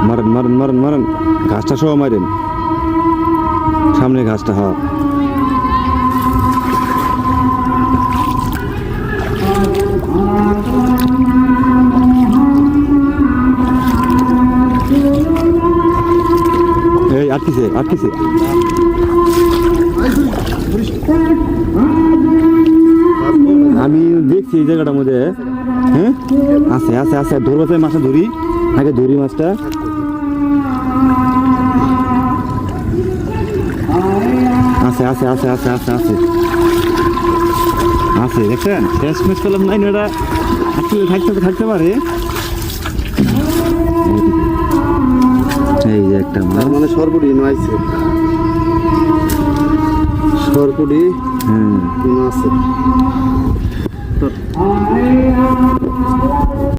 মারেন মারেন মারেন মারেন, ঘাসটা সহ মারেন, সামনে ঘাসটা। হ্যাঁ এই আটকিছে আটকিছে। আমি দেখছি এই জায়গাটার মধ্যে, হ্যাঁ আছে আছে আছে, ধরবো তো মাছটা, ধরি আগে, ধরি মাছটা। আছে আছে আছে আছে আছে আছে আছে, দেখছেন শেষ ম্যাচ করলাম নাই, ওটা আসলে থাকতে পারে। এই যে একটা মাছ, মানে সরপুরি নয়ছে, সরপুরি আছে।